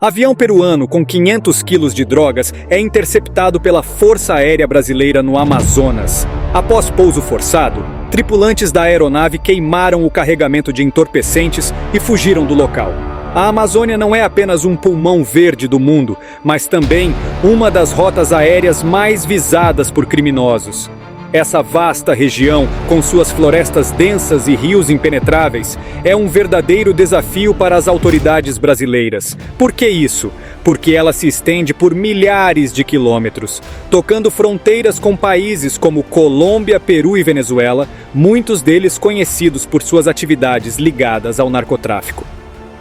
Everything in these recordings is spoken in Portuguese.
Avião peruano com 500 quilos de drogas é interceptado pela Força Aérea Brasileira no Amazonas. Após pouso forçado, tripulantes da aeronave queimaram o carregamento de entorpecentes e fugiram do local. A Amazônia não é apenas um pulmão verde do mundo, mas também uma das rotas aéreas mais visadas por criminosos. Essa vasta região, com suas florestas densas e rios impenetráveis, é um verdadeiro desafio para as autoridades brasileiras. Por que isso? Porque ela se estende por milhares de quilômetros, tocando fronteiras com países como Colômbia, Peru e Venezuela, muitos deles conhecidos por suas atividades ligadas ao narcotráfico.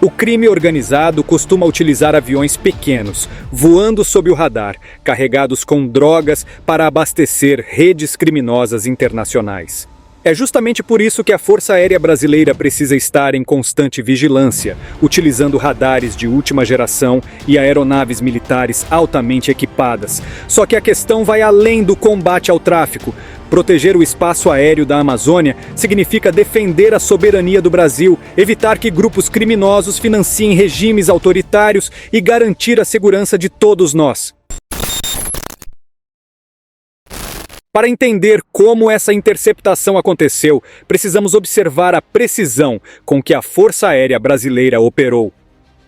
O crime organizado costuma utilizar aviões pequenos, voando sob o radar, carregados com drogas para abastecer redes criminosas internacionais. É justamente por isso que a Força Aérea Brasileira precisa estar em constante vigilância, utilizando radares de última geração e aeronaves militares altamente equipadas. Só que a questão vai além do combate ao tráfico. Proteger o espaço aéreo da Amazônia significa defender a soberania do Brasil, evitar que grupos criminosos financiem regimes autoritários e garantir a segurança de todos nós. Para entender como essa interceptação aconteceu, precisamos observar a precisão com que a Força Aérea Brasileira operou.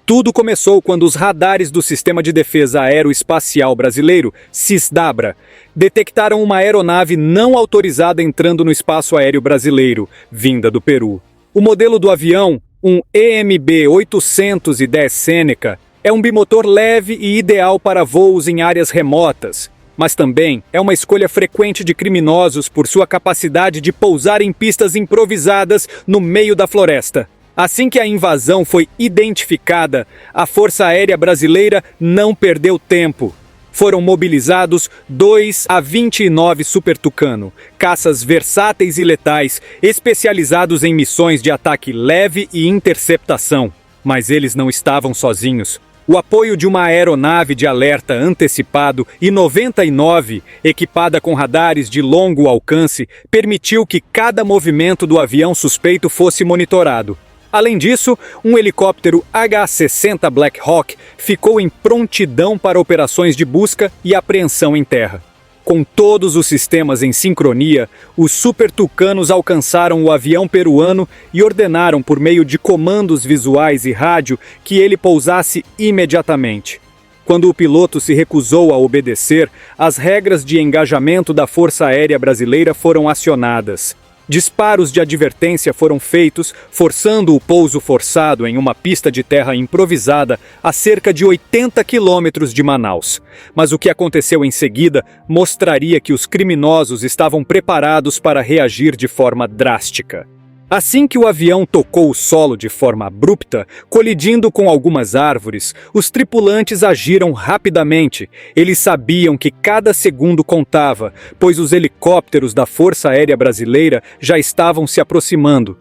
Tudo começou quando os radares do Sistema de Defesa Aeroespacial Brasileiro, SISDABRA, detectaram uma aeronave não autorizada entrando no espaço aéreo brasileiro, vinda do Peru. O modelo do avião, um EMB-810 Seneca, é um bimotor leve e ideal para voos em áreas remotas, mas também é uma escolha frequente de criminosos por sua capacidade de pousar em pistas improvisadas no meio da floresta. Assim que a invasão foi identificada, a Força Aérea Brasileira não perdeu tempo. Foram mobilizados 2 A-29 Super Tucano, caças versáteis e letais, especializados em missões de ataque leve e interceptação. Mas eles não estavam sozinhos. O apoio de uma aeronave de alerta antecipado I-99, equipada com radares de longo alcance, permitiu que cada movimento do avião suspeito fosse monitorado. Além disso, um helicóptero H-60 Black Hawk ficou em prontidão para operações de busca e apreensão em terra. Com todos os sistemas em sincronia, os Super Tucanos alcançaram o avião peruano e ordenaram por meio de comandos visuais e rádio que ele pousasse imediatamente. Quando o piloto se recusou a obedecer, as regras de engajamento da Força Aérea Brasileira foram acionadas. Disparos de advertência foram feitos, forçando o pouso forçado em uma pista de terra improvisada a cerca de 80 quilômetros de Manaus. Mas o que aconteceu em seguida mostraria que os criminosos estavam preparados para reagir de forma drástica. Assim que o avião tocou o solo de forma abrupta, colidindo com algumas árvores, os tripulantes agiram rapidamente. Eles sabiam que cada segundo contava, pois os helicópteros da Força Aérea Brasileira já estavam se aproximando.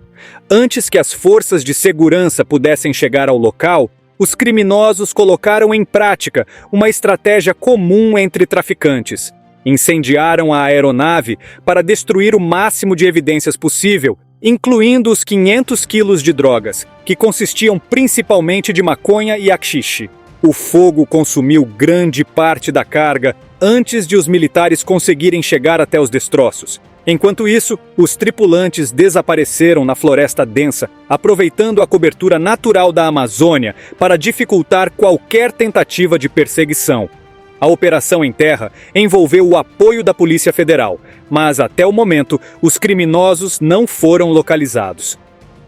Antes que as forças de segurança pudessem chegar ao local, os criminosos colocaram em prática uma estratégia comum entre traficantes. Incendiaram a aeronave para destruir o máximo de evidências possível, incluindo os 500 quilos de drogas, que consistiam principalmente de maconha e haxixe. O fogo consumiu grande parte da carga antes de os militares conseguirem chegar até os destroços. Enquanto isso, os tripulantes desapareceram na floresta densa, aproveitando a cobertura natural da Amazônia para dificultar qualquer tentativa de perseguição. A operação em terra envolveu o apoio da Polícia Federal, mas até o momento os criminosos não foram localizados.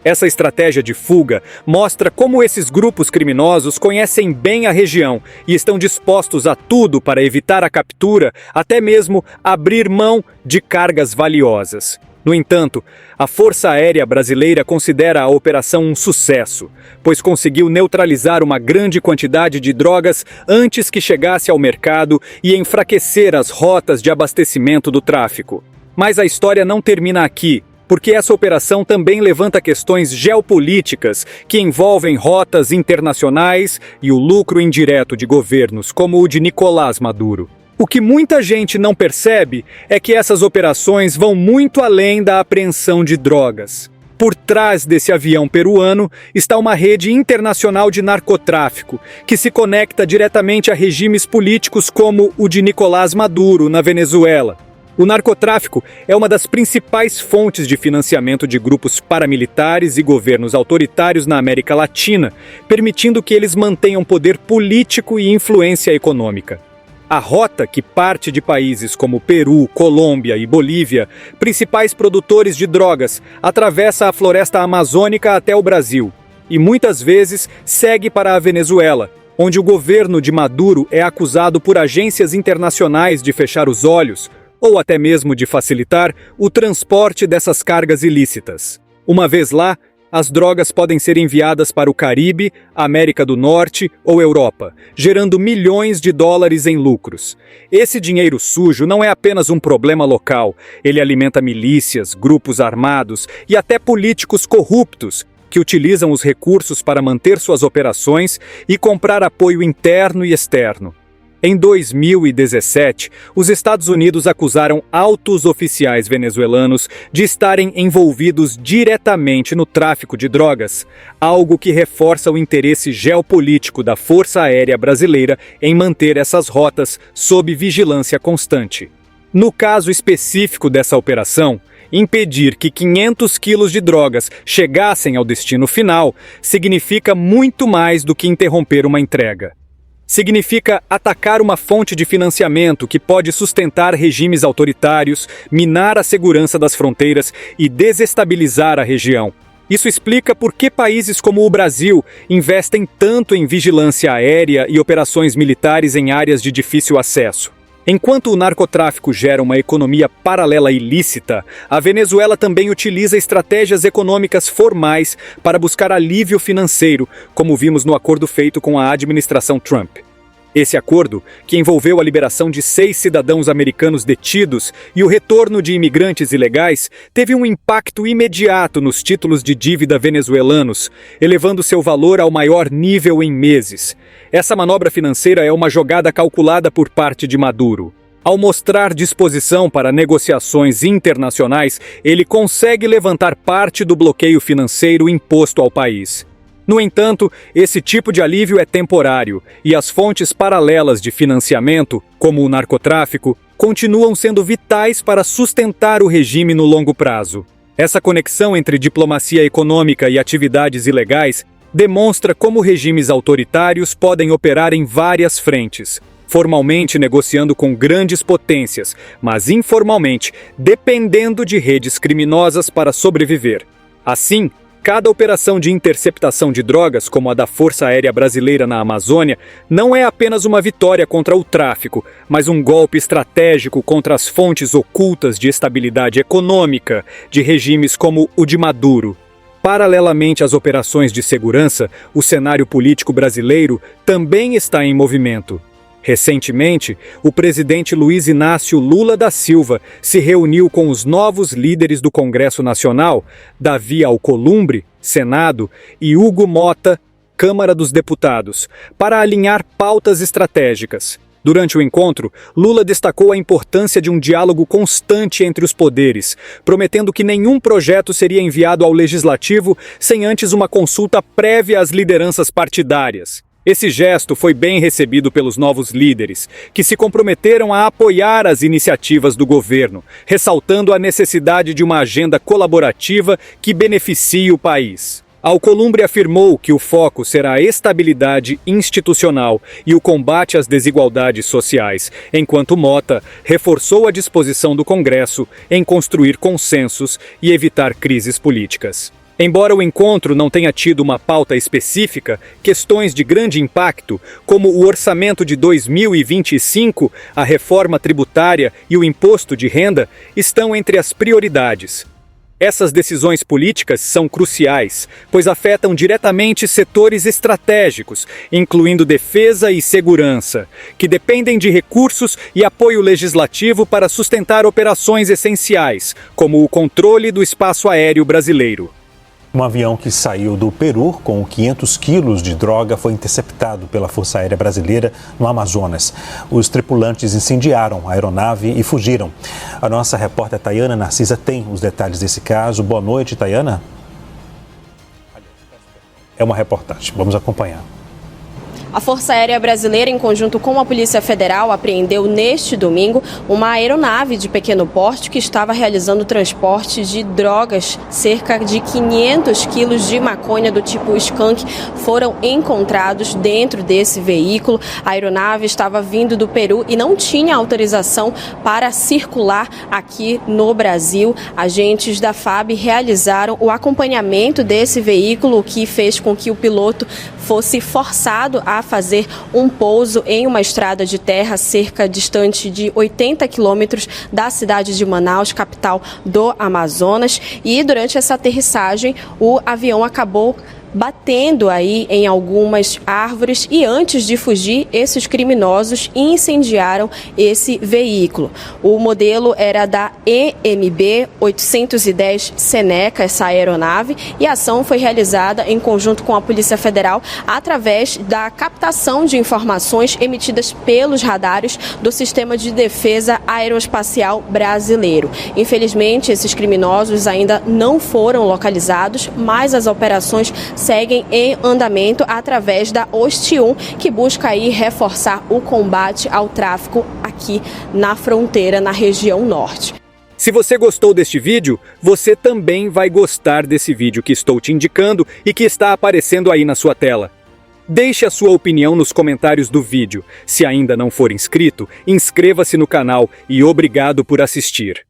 Essa estratégia de fuga mostra como esses grupos criminosos conhecem bem a região e estão dispostos a tudo para evitar a captura, até mesmo abrir mão de cargas valiosas. No entanto, a Força Aérea Brasileira considera a operação um sucesso, pois conseguiu neutralizar uma grande quantidade de drogas antes que chegasse ao mercado e enfraquecer as rotas de abastecimento do tráfico. Mas a história não termina aqui, porque essa operação também levanta questões geopolíticas que envolvem rotas internacionais e o lucro indireto de governos como o de Nicolás Maduro. O que muita gente não percebe é que essas operações vão muito além da apreensão de drogas. Por trás desse avião peruano está uma rede internacional de narcotráfico, que se conecta diretamente a regimes políticos como o de Nicolás Maduro, na Venezuela. O narcotráfico é uma das principais fontes de financiamento de grupos paramilitares e governos autoritários na América Latina, permitindo que eles mantenham poder político e influência econômica. A rota, que parte de países como Peru, Colômbia e Bolívia, principais produtores de drogas, atravessa a floresta amazônica até o Brasil e muitas vezes segue para a Venezuela, onde o governo de Maduro é acusado por agências internacionais de fechar os olhos ou até mesmo de facilitar o transporte dessas cargas ilícitas. Uma vez lá, as drogas podem ser enviadas para o Caribe, América do Norte ou Europa, gerando milhões de dólares em lucros. Esse dinheiro sujo não é apenas um problema local, ele alimenta milícias, grupos armados e até políticos corruptos que utilizam os recursos para manter suas operações e comprar apoio interno e externo. Em 2017, os Estados Unidos acusaram altos oficiais venezuelanos de estarem envolvidos diretamente no tráfico de drogas, algo que reforça o interesse geopolítico da Força Aérea Brasileira em manter essas rotas sob vigilância constante. No caso específico dessa operação, impedir que 500 quilos de drogas chegassem ao destino final significa muito mais do que interromper uma entrega. Significa atacar uma fonte de financiamento que pode sustentar regimes autoritários, minar a segurança das fronteiras e desestabilizar a região. Isso explica por que países como o Brasil investem tanto em vigilância aérea e operações militares em áreas de difícil acesso. Enquanto o narcotráfico gera uma economia paralela ilícita, a Venezuela também utiliza estratégias econômicas formais para buscar alívio financeiro, como vimos no acordo feito com a administração Trump. Esse acordo, que envolveu a liberação de 6 cidadãos americanos detidos e o retorno de imigrantes ilegais, teve um impacto imediato nos títulos de dívida venezuelanos, elevando seu valor ao maior nível em meses. Essa manobra financeira é uma jogada calculada por parte de Maduro. Ao mostrar disposição para negociações internacionais, ele consegue levantar parte do bloqueio financeiro imposto ao país. No entanto, esse tipo de alívio é temporário e as fontes paralelas de financiamento, como o narcotráfico, continuam sendo vitais para sustentar o regime no longo prazo. Essa conexão entre diplomacia econômica e atividades ilegais demonstra como regimes autoritários podem operar em várias frentes, formalmente negociando com grandes potências, mas informalmente dependendo de redes criminosas para sobreviver. Assim, cada operação de interceptação de drogas, como a da Força Aérea Brasileira na Amazônia, não é apenas uma vitória contra o tráfico, mas um golpe estratégico contra as fontes ocultas de estabilidade econômica de regimes como o de Maduro. Paralelamente às operações de segurança, o cenário político brasileiro também está em movimento. Recentemente, o presidente Luiz Inácio Lula da Silva se reuniu com os novos líderes do Congresso Nacional, Davi Alcolumbre, Senado, e Hugo Mota, Câmara dos Deputados, para alinhar pautas estratégicas. Durante o encontro, Lula destacou a importância de um diálogo constante entre os poderes, prometendo que nenhum projeto seria enviado ao Legislativo sem antes uma consulta prévia às lideranças partidárias. Esse gesto foi bem recebido pelos novos líderes, que se comprometeram a apoiar as iniciativas do governo, ressaltando a necessidade de uma agenda colaborativa que beneficie o país. Alcolumbre afirmou que o foco será a estabilidade institucional e o combate às desigualdades sociais, enquanto Mota reforçou a disposição do Congresso em construir consensos e evitar crises políticas. Embora o encontro não tenha tido uma pauta específica, questões de grande impacto, como o orçamento de 2025, a reforma tributária e o imposto de renda, estão entre as prioridades. Essas decisões políticas são cruciais, pois afetam diretamente setores estratégicos, incluindo defesa e segurança, que dependem de recursos e apoio legislativo para sustentar operações essenciais, como o controle do espaço aéreo brasileiro. Um avião que saiu do Peru com 500 quilos de droga foi interceptado pela Força Aérea Brasileira no Amazonas. Os tripulantes incendiaram a aeronave e fugiram. A nossa repórter Tayana Narcisa tem os detalhes desse caso. Boa noite, Tayana. É uma reportagem. Vamos acompanhar. A Força Aérea Brasileira, em conjunto com a Polícia Federal, apreendeu neste domingo uma aeronave de pequeno porte que estava realizando transporte de drogas. Cerca de 500 quilos de maconha do tipo skunk foram encontrados dentro desse veículo. A aeronave estava vindo do Peru e não tinha autorização para circular aqui no Brasil. Agentes da FAB realizaram o acompanhamento desse veículo, o que fez com que o piloto fosse forçado a fazer um pouso em uma estrada de terra distante de 80 quilômetros da cidade de Manaus, capital do Amazonas. E durante essa aterrissagem, o avião acabou batendo aí em algumas árvores e antes de fugir, esses criminosos incendiaram esse veículo. O modelo era da EMB 810 Seneca, essa aeronave, e a ação foi realizada em conjunto com a Polícia Federal através da captação de informações emitidas pelos radares do Sistema de Defesa Aeroespacial Brasileiro. Infelizmente, esses criminosos ainda não foram localizados, mas as operações seguem em andamento através da OST-1, que busca aí reforçar o combate ao tráfico aqui na fronteira, na região norte. Se você gostou deste vídeo, você também vai gostar desse vídeo que estou te indicando e que está aparecendo aí na sua tela. Deixe a sua opinião nos comentários do vídeo. Se ainda não for inscrito, inscreva-se no canal e obrigado por assistir.